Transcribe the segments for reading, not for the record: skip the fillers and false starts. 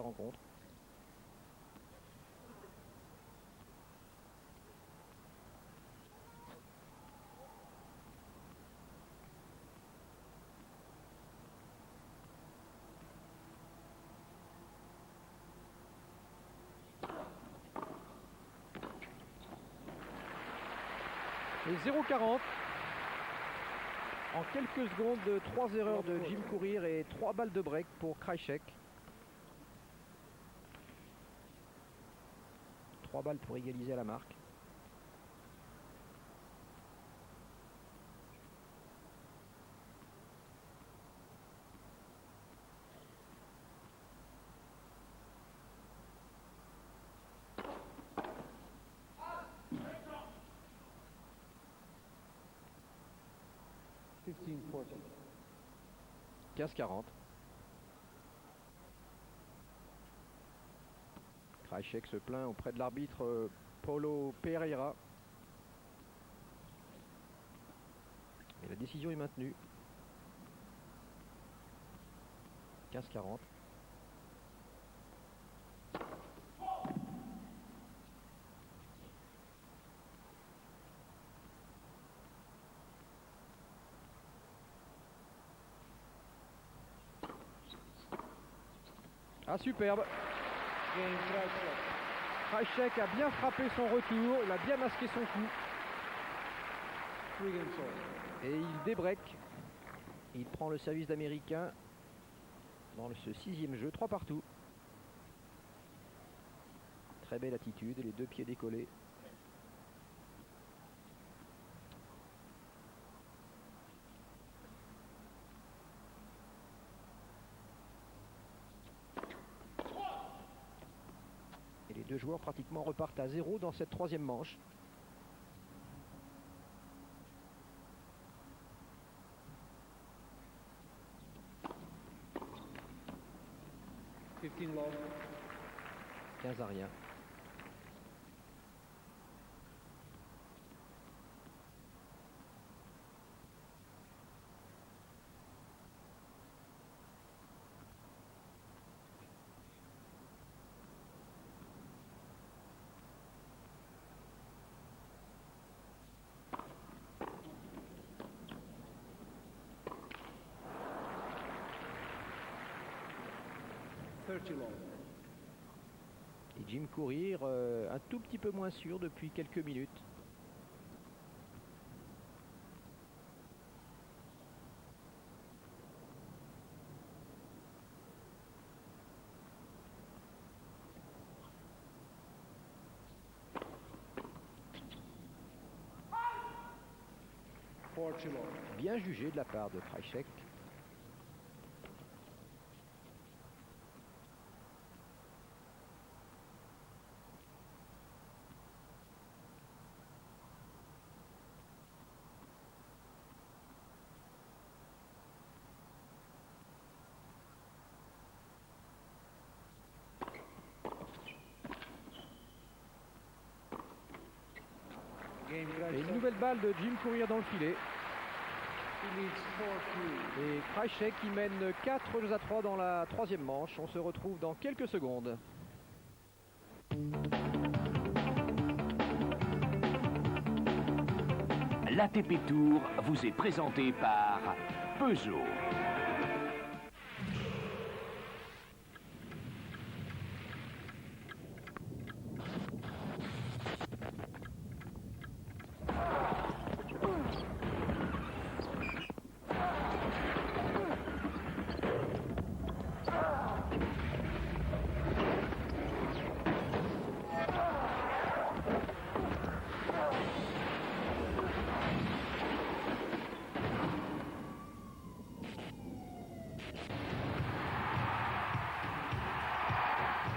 rencontre. Et 0,40 en quelques secondes, 3 erreurs de Jim Courier et 3 balles de break pour Krajicek. 3 balles pour égaliser à la marque. $15.40. 15-40. Krajicek se plaint auprès de l'arbitre Paulo Pereira. Et la décision est maintenue. 15-40. Ah, superbe. Game Krajicek a bien frappé son retour, il a bien masqué son coup. 3 games sold. Et il débreak. Il prend le service d'Américain dans ce 6e jeu, 3 partout. Très belle attitude, les 2 pieds décollés. Et les 2 joueurs pratiquement repartent à 0 dans cette 3e manche. $15 love. 15 à rien. $30 love. Et Jim Courier un tout petit peu moins sûr depuis quelques minutes. $40 love. Bien jugé de la part de Krajicek. Game Et une nouvelle balle de Jim Courier dans le filet. He leads 4-3. Et Krajicek qui mène 4-3 dans la 3e manche. On se retrouve dans quelques secondes. L'ATP Tour vous est présenté par Peugeot.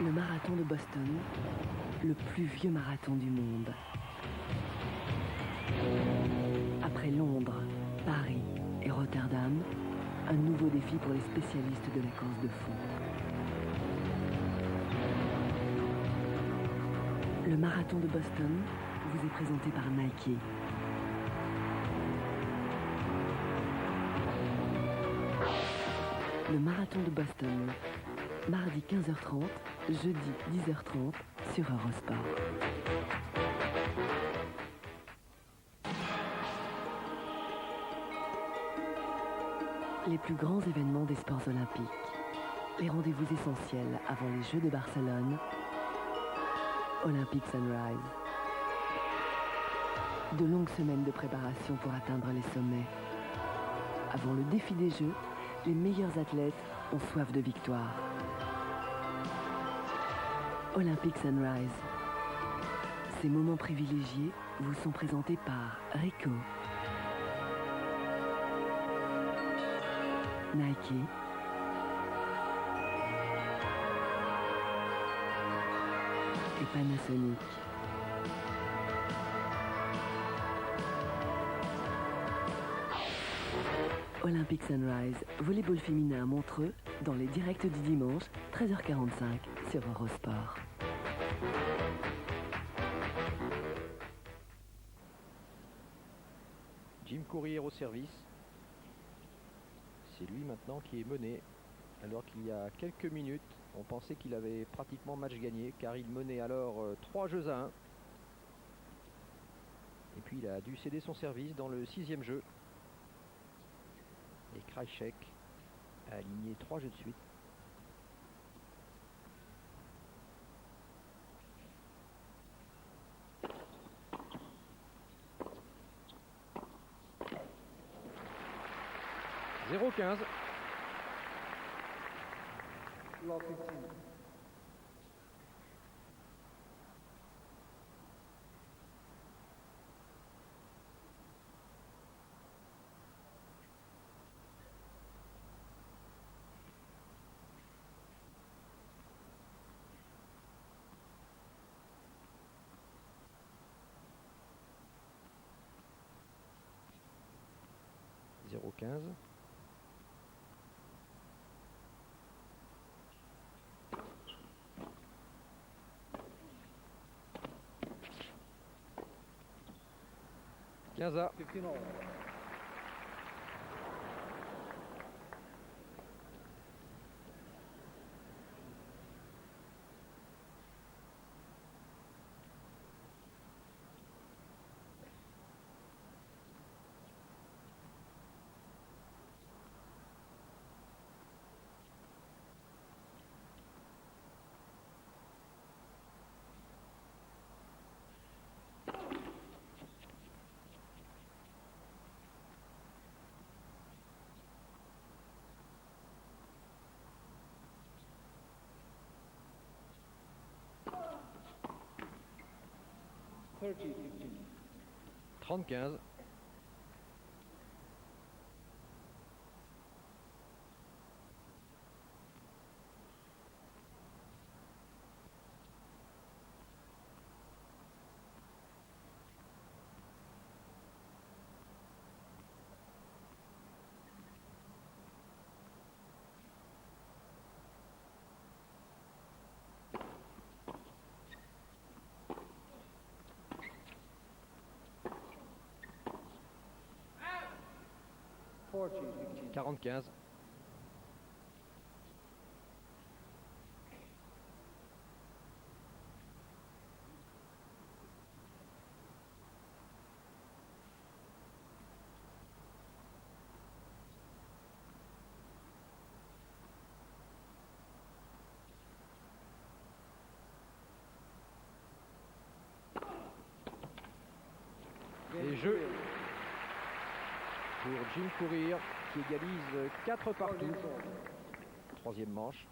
Le marathon de Boston, le plus vieux marathon du monde. Après Londres, Paris et Rotterdam, un nouveau défi pour les spécialistes de la course de fond. Le marathon de Boston vous est présenté par Nike. Le marathon de Boston, Mardi 15h30, jeudi 10h30 sur Eurosport. Les plus grands événements des sports olympiques. Les rendez-vous essentiels avant les Jeux de Barcelone. Olympic Sunrise. De longues semaines de préparation pour atteindre les sommets. Avant le défi des Jeux, les meilleurs athlètes ont soif de victoire. Olympic Sunrise. Ces moments privilégiés vous sont présentés par Ricoh, Nike et Panasonic. Olympic Sunrise, volleyball féminin à Montreux, dans les directs du dimanche, 13h45 sur Eurosport. Jim Courier au service. C'est lui maintenant qui est mené, alors qu'il y a quelques minutes, on pensait qu'il avait pratiquement match gagné, car il menait alors 3-1. Et puis il a dû céder son service dans le 6e jeu. Et Krajicek a aligné 3 jeux de suite. « 0-15 ». Love 15. « 0-15 ». À 15 all. Thirty, 15. 30-15. Forty, 15. 40-15. Les jeux pour Jim Courier qui égalise 4 partout. Troisième manche.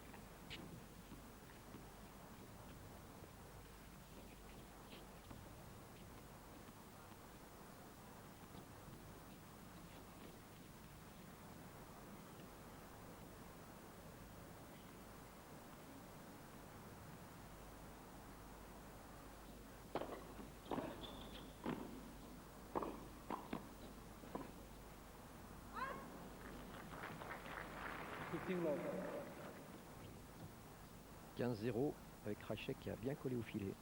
Love. 15-0 avec Krajicek qui a bien collé au filet.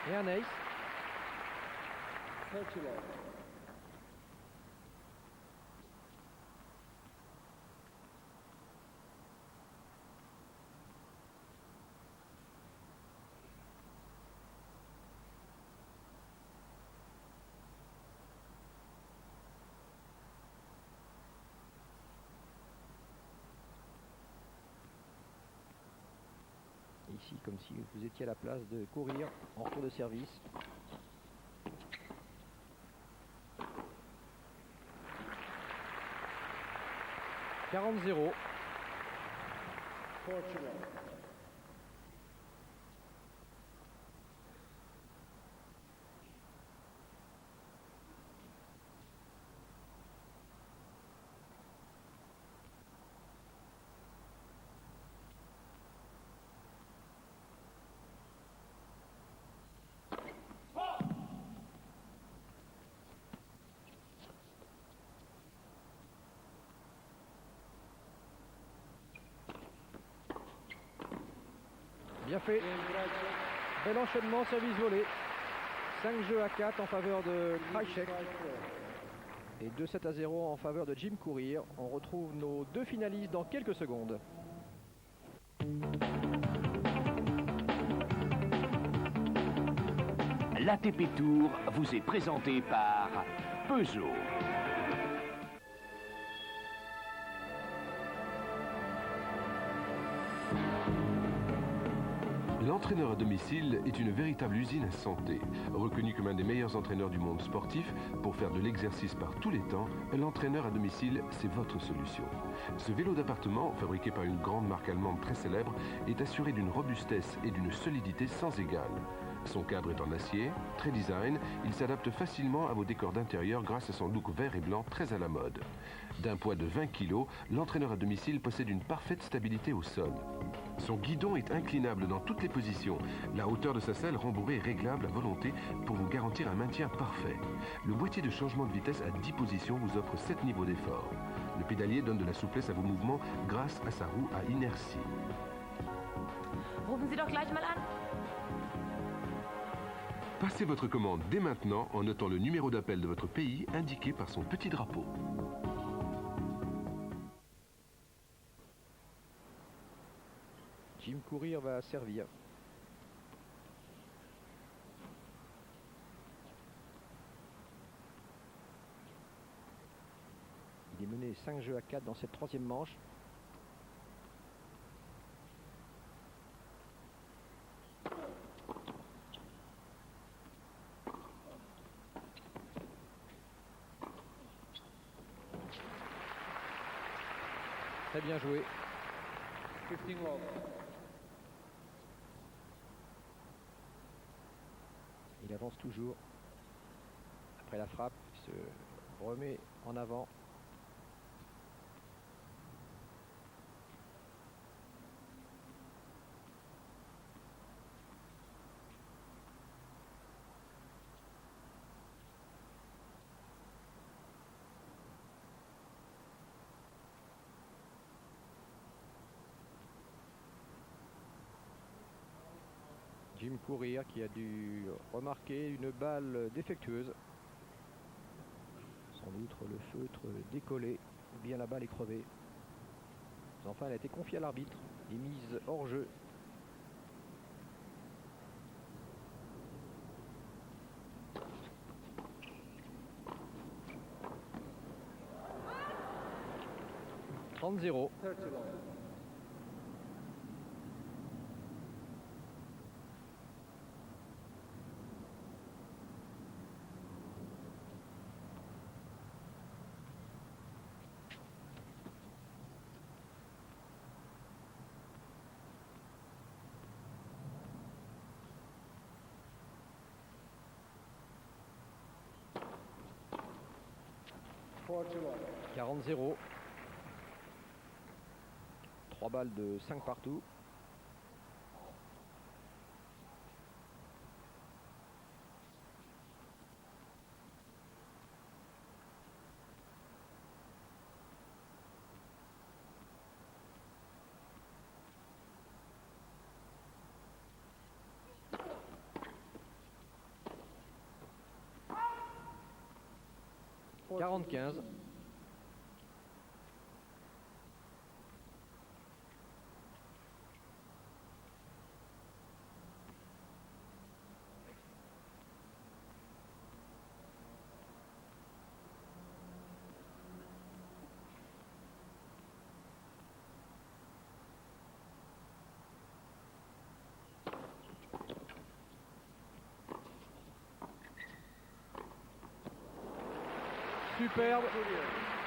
Et un ace. 30 love. Ici, comme si vous étiez à la place de courir en retour de service. « 40-0. 40 love. Bien fait. Bel enchaînement, service volé. 5 jeux à 4 en faveur de Krajicek. Et 2-7-0 en faveur de Jim Courier. On retrouve nos deux finalistes dans quelques secondes. L'ATP Tour vous est présenté par Peugeot. L'entraîneur à domicile est une véritable usine à santé. Reconnu comme un des meilleurs entraîneurs du monde sportif, pour faire de l'exercice par tous les temps, l'entraîneur à domicile, c'est votre solution. Ce vélo d'appartement, fabriqué par une grande marque allemande très célèbre, est assuré d'une robustesse et d'une solidité sans égale. Son cadre est en acier, très design, il s'adapte facilement à vos décors d'intérieur grâce à son look vert et blanc très à la mode. D'un poids de 20 kg, l'entraîneur à domicile possède une parfaite stabilité au sol. Son guidon est inclinable dans toutes les positions. La hauteur de sa selle rembourrée est réglable à volonté pour vous garantir un maintien parfait. Le boîtier de changement de vitesse à 10 positions vous offre 7 niveaux d'effort. Le pédalier donne de la souplesse à vos mouvements grâce à sa roue à inertie. Rufen Sie doch gleich mal an. Passez votre commande dès maintenant en notant le numéro d'appel de votre pays indiqué par son petit drapeau. Jim Courier va servir. Il est mené 5 jeux à 4 dans cette troisième manche. Très bien joué. 15 love. Il avance toujours. Après la frappe, il se remet en avant. Jim Courier qui a dû remarquer une balle défectueuse. Sans doute le feutre décollé ou bien la balle est crevée. Mais enfin, elle a été confiée à l'arbitre et mise hors jeu. « 30-0. 30 love. Love. 40-0. 3 balles de 5 partout. 40-15. Superbe,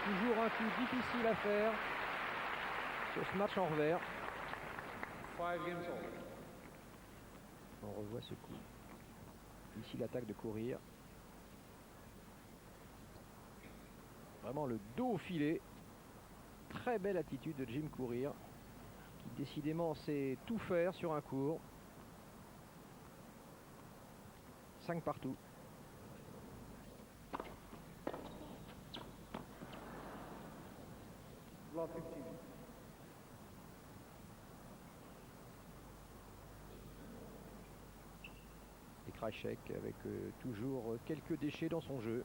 toujours un coup difficile à faire sur ce match en revers. 5 games all. On revoit ce coup. Ici l'attaque de courir. Vraiment le dos au filet. Très belle attitude de Jim Courier, qui décidément sait tout faire sur un court. 5 partout. Block 15. Et Krajicek avec toujours quelques déchets dans son jeu.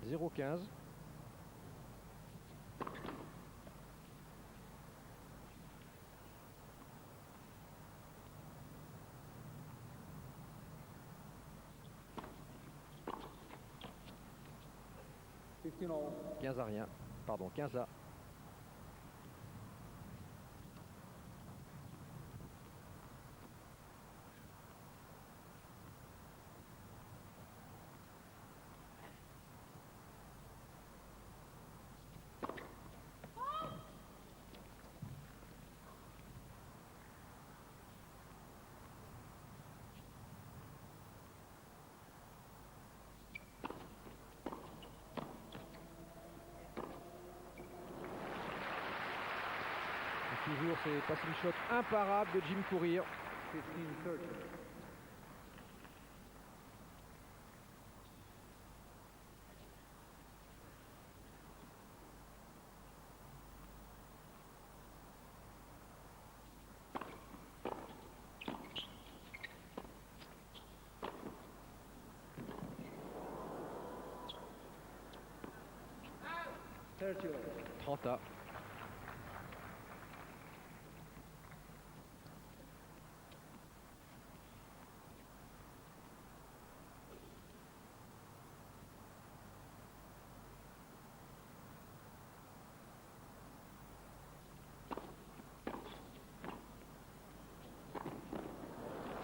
0-15. All. 15 à rien. Pardon, 15 à. Toujours ces passing shots imparables de Jim Courier. 15-30. All. 30 à.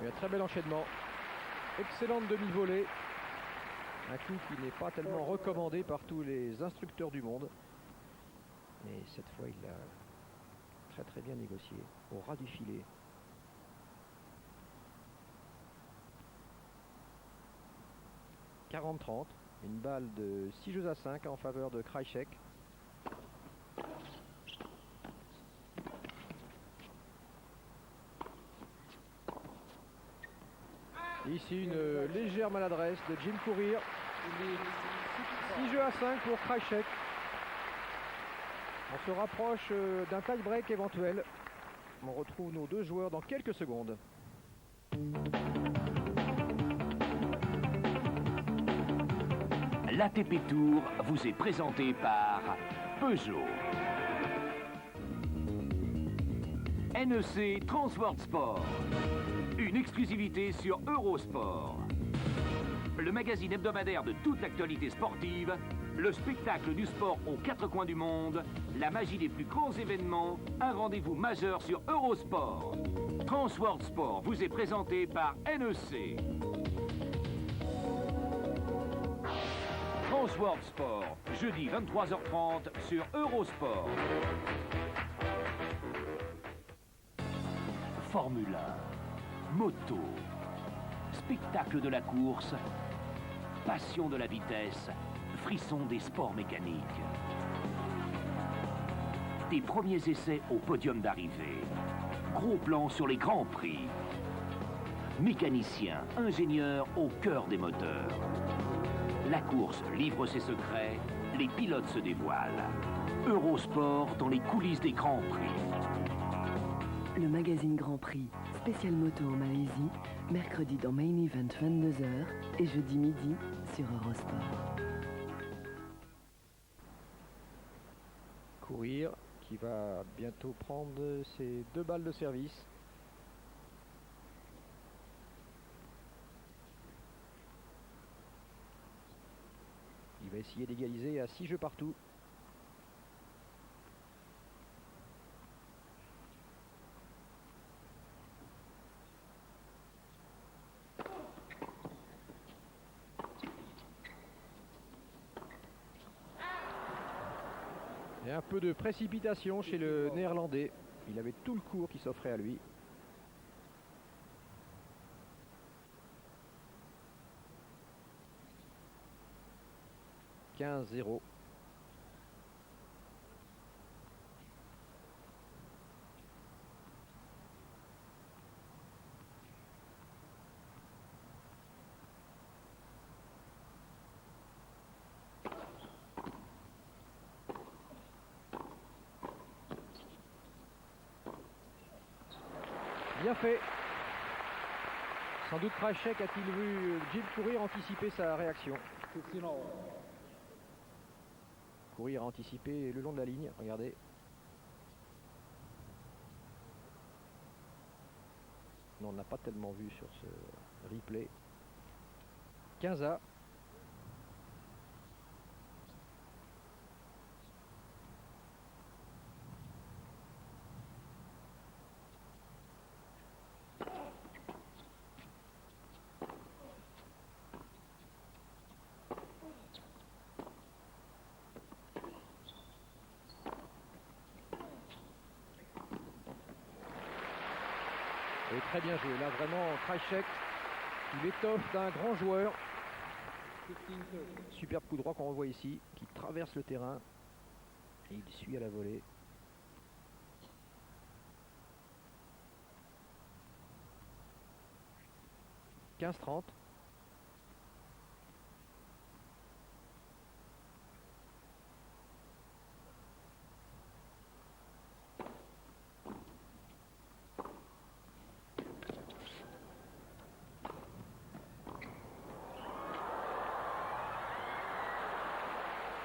Un très bel enchaînement. Excellente demi-volée. Un coup qui n'est pas tellement recommandé par tous les instructeurs du monde. Mais cette fois, il l'a très bien négocié. Au ras du filet. « 40-30. Une balle de 6 jeux à 5 en faveur de Krajicek. Ici une légère maladresse de Jim Courier. 6 jeux à 5 pour Krajicek. On se rapproche d'un tie-break éventuel. On retrouve nos deux joueurs dans quelques secondes. L'ATP Tour vous est présenté par Peugeot. NEC Transworld Sport. Une exclusivité sur Eurosport. Le magazine hebdomadaire de toute l'actualité sportive, le spectacle du sport aux quatre coins du monde, la magie des plus grands événements, un rendez-vous majeur sur Eurosport. Transworld Sport vous est présenté par NEC. Transworld Sport, jeudi 23h30 sur Eurosport. Formule 1, moto, spectacle de la course, passion de la vitesse, frisson des sports mécaniques. Des premiers essais au podium d'arrivée, gros plan sur les grands prix. Mécaniciens, ingénieurs au cœur des moteurs. La course livre ses secrets, les pilotes se dévoilent. Eurosport dans les coulisses des grands prix. Le magazine Grand Prix, spécial moto en Malaisie, mercredi dans Main Event 22h et jeudi midi sur Eurosport. Courir qui va bientôt prendre ses 2 balles de service. Il va essayer d'égaliser à 6 jeux partout. Il y a un peu de précipitation chez le Néerlandais. Il avait tout le cours qui s'offrait à lui. « 15-0 ». Bien fait. Sans doute Krajicek a-t-il vu Jim Courier anticiper sa réaction. 15 all. Courier a anticipé le long de la ligne, regardez. Non, on n'a pas tellement vu sur ce replay. 15-A. Et très bien joué. Là, vraiment, Krajicek, il étoffe d'un grand joueur. 15-30. Superbe coup droit qu'on revoit ici, qui traverse le terrain. Et il suit à la volée. « 15-30 ».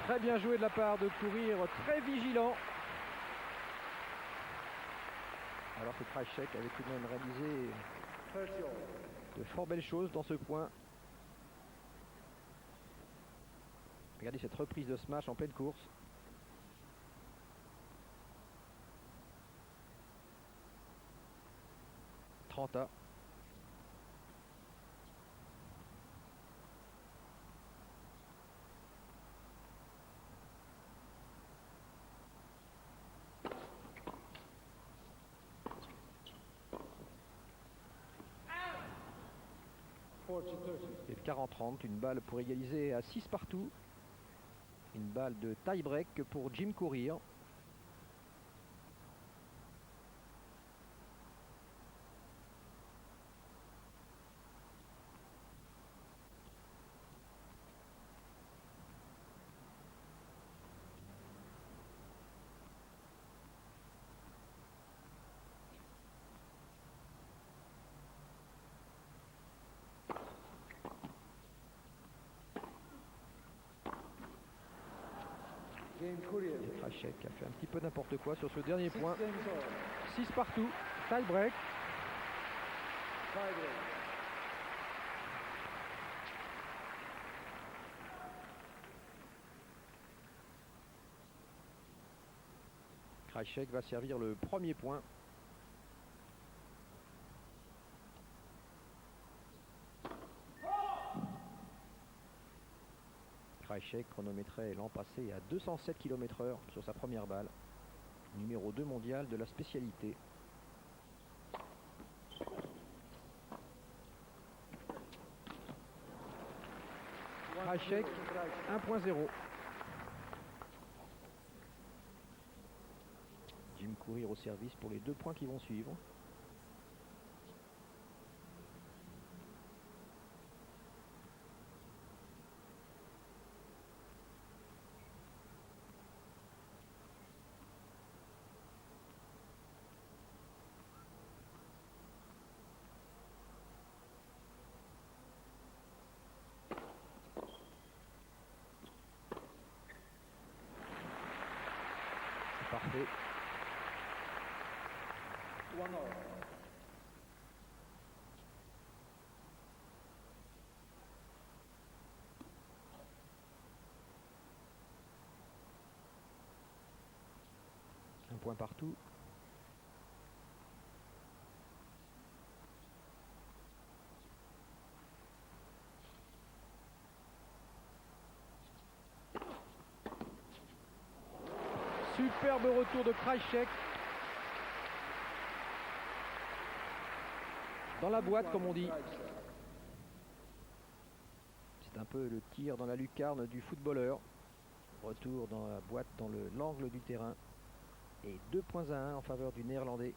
Très bien joué de la part de Courir, très vigilant. Alors que Krajicek avait tout de même réalisé 30 all. de fort belles choses dans ce point. Regardez cette reprise de smash en pleine course. « 30-A ». Et le 40-30, une balle pour égaliser à 6 partout. Une balle de tie-break pour Jim Courier. Game Courier. Et Krajicek a fait un petit peu n'importe quoi sur ce dernier 6 point. games all. 6 partout, tie-break. 5 break. Krajicek va servir le premier point. Krajicek chronométrait l'an passé à 207 km/h sur sa première balle. Numéro 2 mondial de la spécialité. Krajicek 1.0. Jim Courier au service pour les 2 points qui vont suivre. Parfait. 1 all. Un point partout. Superbe retour de Krajicek. Dans la boîte, comme on dit. C'est un peu le tir dans la lucarne du footballeur. Retour dans la boîte, dans l'angle du terrain. Et 2 points à 1 en faveur du Néerlandais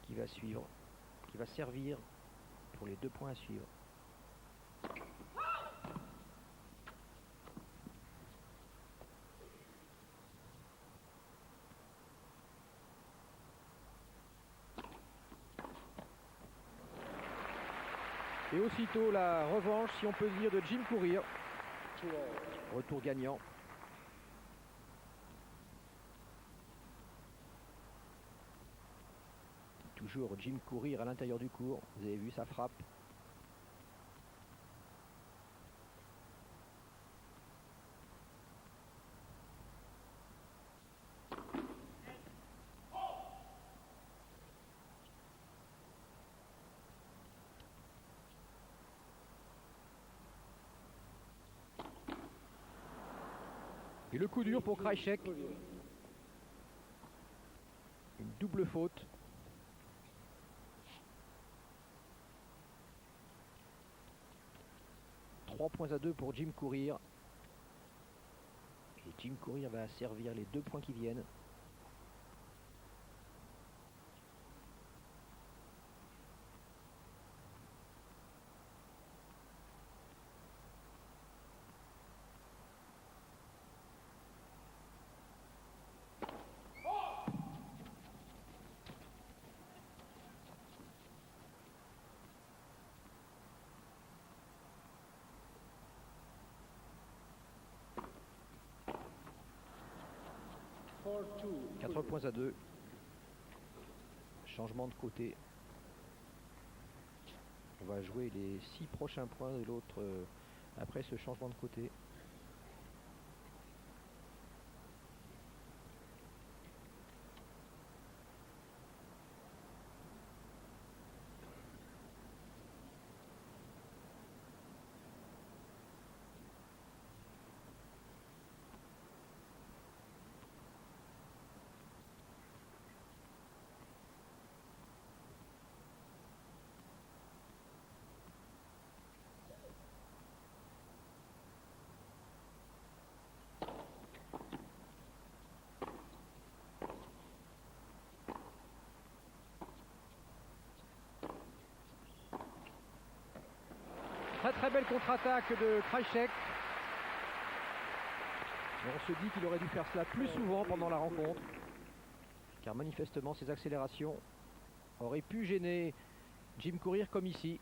qui va suivre, qui va servir pour les 2 points à suivre. Et aussitôt la revanche, si on peut dire, de Jim Courier. 2 all. Retour gagnant. Toujours Jim Courier à l'intérieur du court. Vous avez vu sa frappe. Et le coup dur pour Krajicek. Une double faute. Trois points à 2 pour Jim Courier. Et Jim Courier va servir les 2 points qui viennent. Four, 2. 4 points à 2. Changement de côté. On va jouer les 6 prochains points de l'autre après ce changement de côté. Très très belle contre-attaque de Krajicek. On se dit qu'il aurait dû faire cela plus souvent pendant la rencontre. Car manifestement ses accélérations auraient pu gêner Jim Courier comme ici.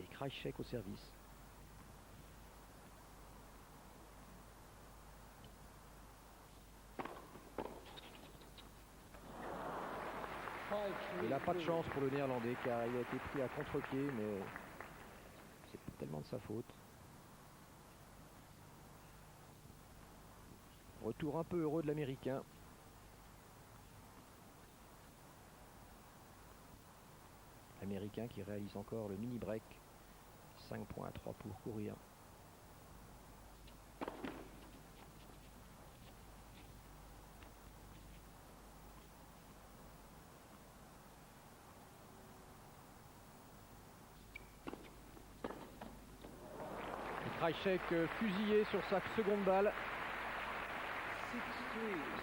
Et Krajicek au service. Il n'a pas de chance pour le Néerlandais car il a été pris à contre-pied, mais c'est pas tellement de sa faute. Retour un peu heureux de l'Américain. L'Américain qui réalise encore le mini-break. 5 points à 3 pour Courier. Krajicek fusillé sur sa seconde balle. 6-3.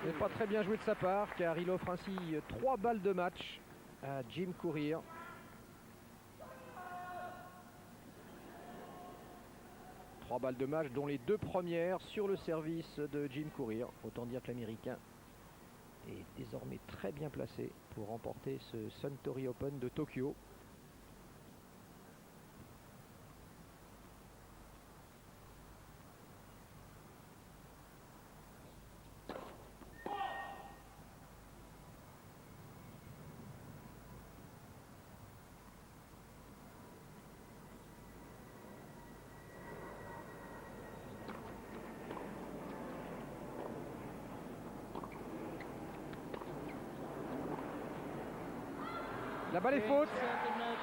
Ce n'est pas très bien joué de sa part car il offre ainsi 3 balles de match à Jim Courier. Trois balles de match dont les 2 premières sur le service de Jim Courier. Autant dire que l'Américain est désormais très bien placé pour remporter ce Suntory Open de Tokyo. La balle est faute. Match,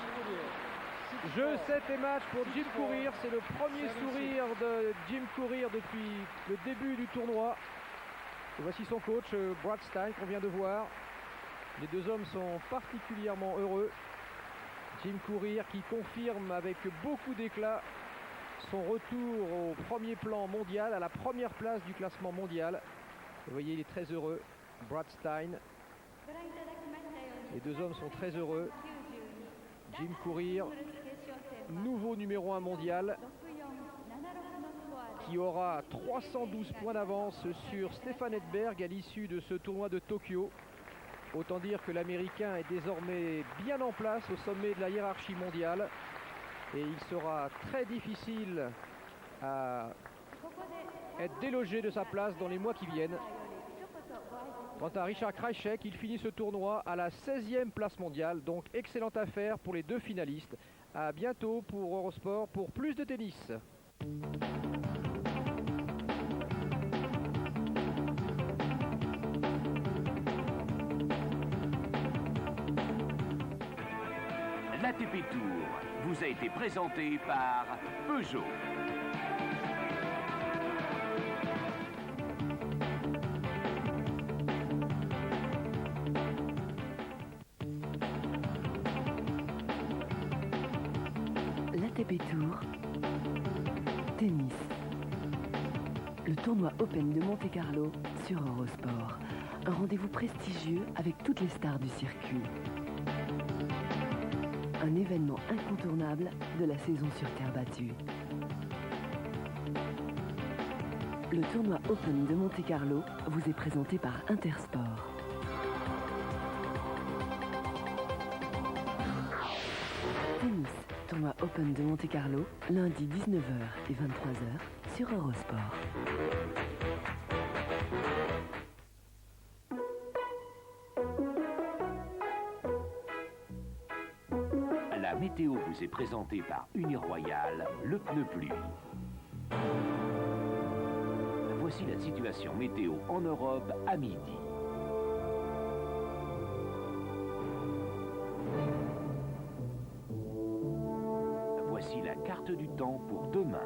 Jeu 7 et match pour Jim Courier. C'est le premier sourire de Jim Courier depuis le début du tournoi. Et voici son coach, Brad Stein, qu'on vient de voir. Les deux hommes sont particulièrement heureux. Jim Courier qui confirme avec beaucoup d'éclat son retour au premier plan mondial, à la première place du classement mondial. Vous voyez, il est très heureux. Brad Stein. Les deux hommes sont très heureux. Jim Courier, nouveau numéro 1 mondial, qui aura 312 points d'avance sur Stefan Edberg à l'issue de ce tournoi de Tokyo. Autant dire que l'Américain est désormais bien en place au sommet de la hiérarchie mondiale. Et il sera très difficile à être délogé de sa place dans les mois qui viennent. Quant à Richard Krajicek, il finit ce tournoi à la 16e place mondiale. Donc excellente affaire pour les deux finalistes. À bientôt pour Eurosport pour plus de tennis. L'ATP Tour vous a été présenté par Peugeot. L'ATP Tour, tennis. Le tournoi Open de Monte-Carlo sur Eurosport. Un rendez-vous prestigieux avec toutes les stars du circuit. Un événement incontournable de la saison sur terre battue. Le tournoi Open de Monte-Carlo vous est présenté par Intersport. Tennis, tournoi Open de Monte-Carlo, lundi 19h et 23h sur Eurosport. La météo vous est présentée par Uniroyal, le pneu pluie. Voici la situation météo en Europe à midi. Voici la carte du temps pour demain.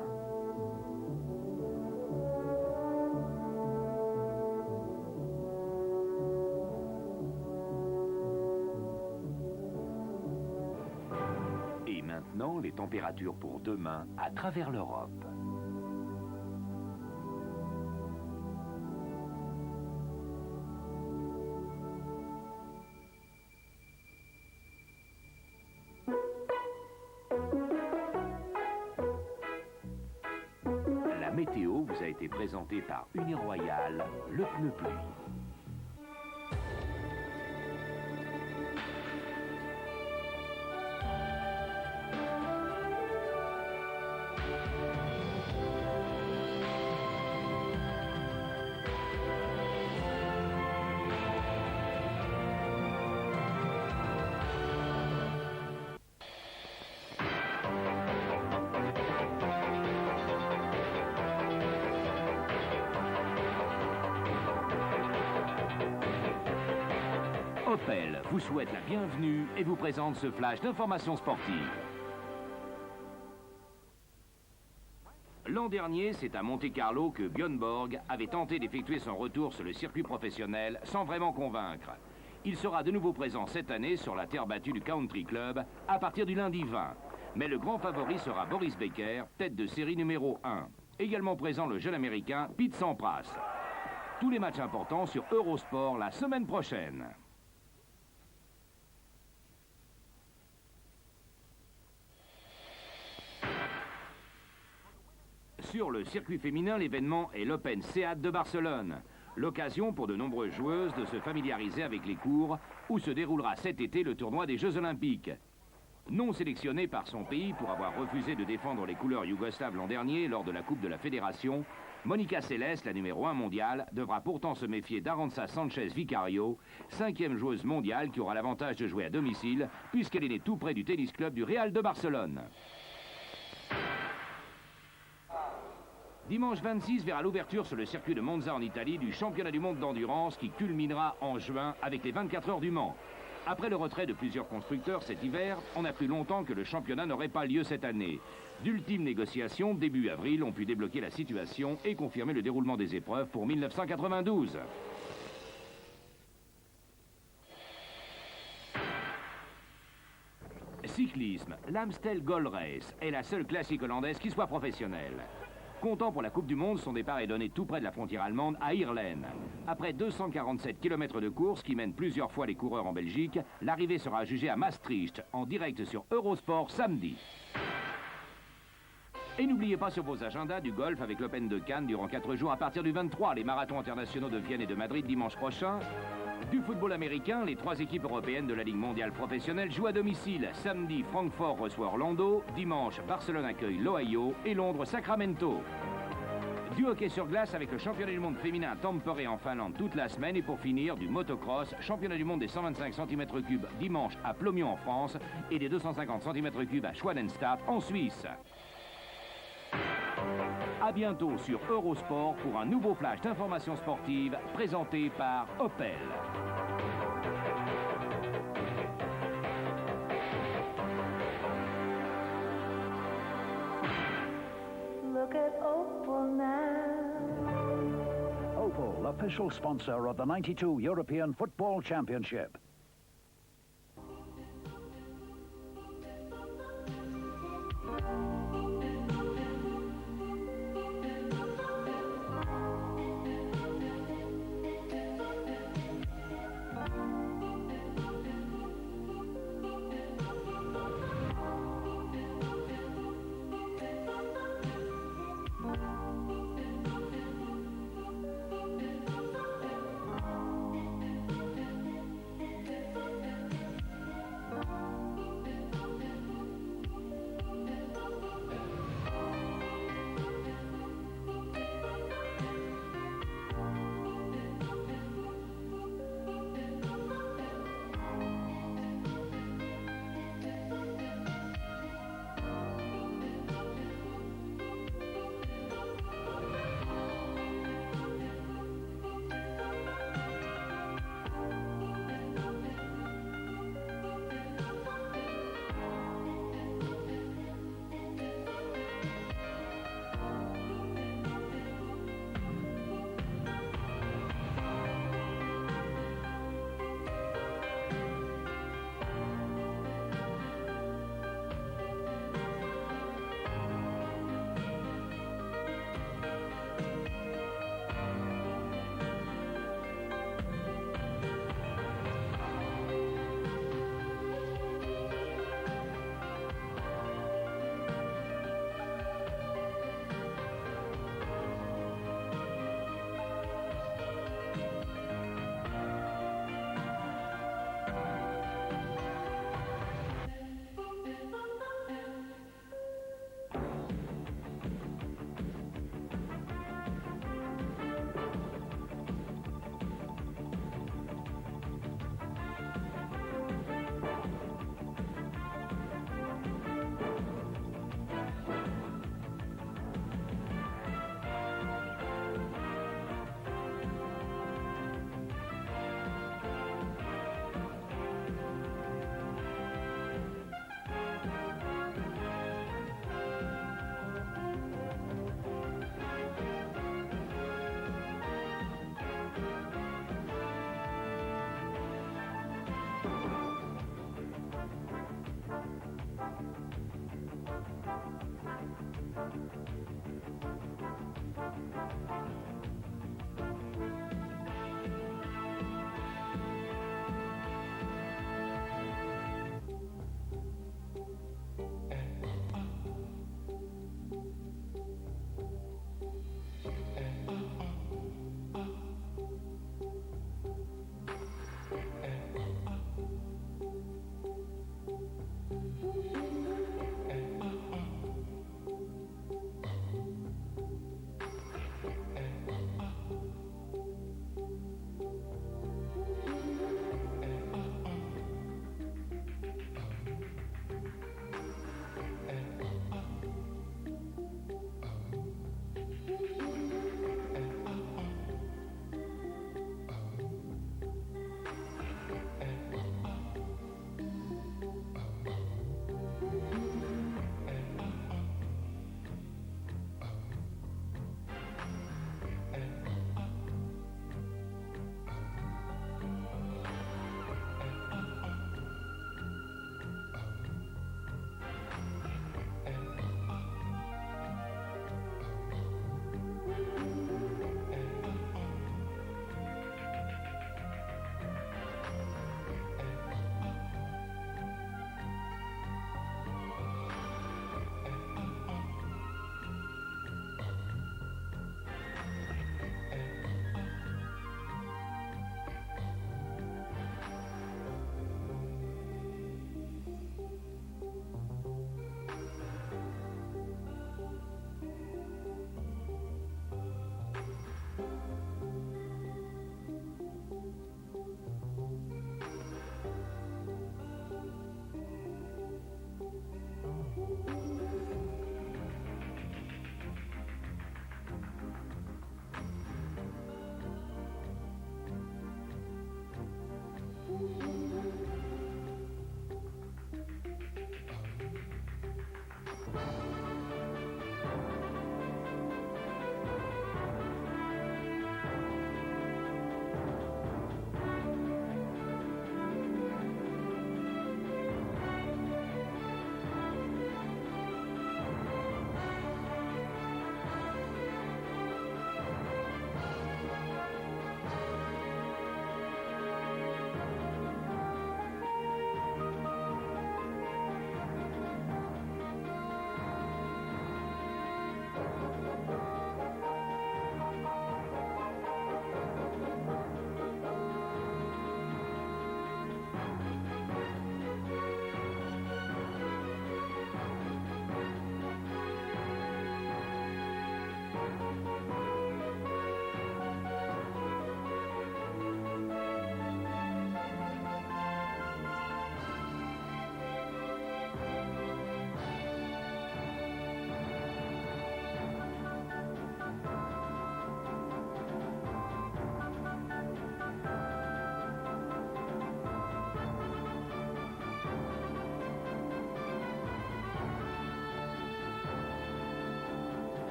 Et maintenant, les températures pour demain à travers l'Europe. La météo vous a été présentée par Uniroyal, le pneu pluie. Opel vous souhaite la bienvenue et vous présente ce flash d'informations sportives. L'an dernier, c'est à Monte-Carlo que Björn Borg avait tenté d'effectuer son retour sur le circuit professionnel sans vraiment convaincre. Il sera de nouveau présent cette année sur la terre battue du Country Club à partir du lundi 20. Mais le grand favori sera Boris Becker, tête de série numéro 1. Également présent le jeune américain Pete Sampras. Tous les matchs importants sur Eurosport la semaine prochaine. Sur le circuit féminin, l'événement est l'Open Seat de Barcelone. L'occasion pour de nombreuses joueuses de se familiariser avec les cours où se déroulera cet été le tournoi des Jeux Olympiques. Non sélectionnée par son pays pour avoir refusé de défendre les couleurs yougoslaves l'an dernier lors de la Coupe de la Fédération, Monica Seles, la numéro 1 mondiale, devra pourtant se méfier d'Arantxa Sánchez Vicario, 5e joueuse mondiale qui aura l'avantage de jouer à domicile puisqu'elle est née tout près du tennis club du Real de Barcelone. Dimanche 26 verra l'ouverture sur le circuit de Monza en Italie du championnat du monde d'endurance qui culminera en juin avec les 24 heures du Mans. Après le retrait de plusieurs constructeurs cet hiver, on a cru longtemps que le championnat n'aurait pas lieu cette année. D'ultimes négociations, début avril, ont pu débloquer la situation et confirmer le déroulement des épreuves pour 1992. Cyclisme, l'Amstel Gold Race est la seule classique hollandaise qui soit professionnelle. Comptant pour la Coupe du Monde, son départ est donné tout près de la frontière allemande, à Heerlen. Après 247 km de course qui mènent plusieurs fois les coureurs en Belgique, l'arrivée sera jugée à Maastricht, en direct sur Eurosport samedi. Et n'oubliez pas sur vos agendas du golf avec l'Open de Cannes durant 4 jours à partir du 23, les marathons internationaux de Vienne et de Madrid dimanche prochain. Du football américain, les 3 équipes européennes de la Ligue mondiale professionnelle jouent à domicile. Samedi, Francfort reçoit Orlando. Dimanche, Barcelone accueille l'Ohio et Londres Sacramento. Du hockey sur glace avec le championnat du monde féminin à Tampere en Finlande toute la semaine. Et pour finir, du motocross, championnat du monde des 125 cm3 dimanche à Plomion en France et des 250 cm3 à Schwanenstadt en Suisse. A bientôt sur Eurosport pour un nouveau flash d'informations sportives présenté par Opel. Look at Opel now. Opel, official sponsor of the '92 European Football Championship.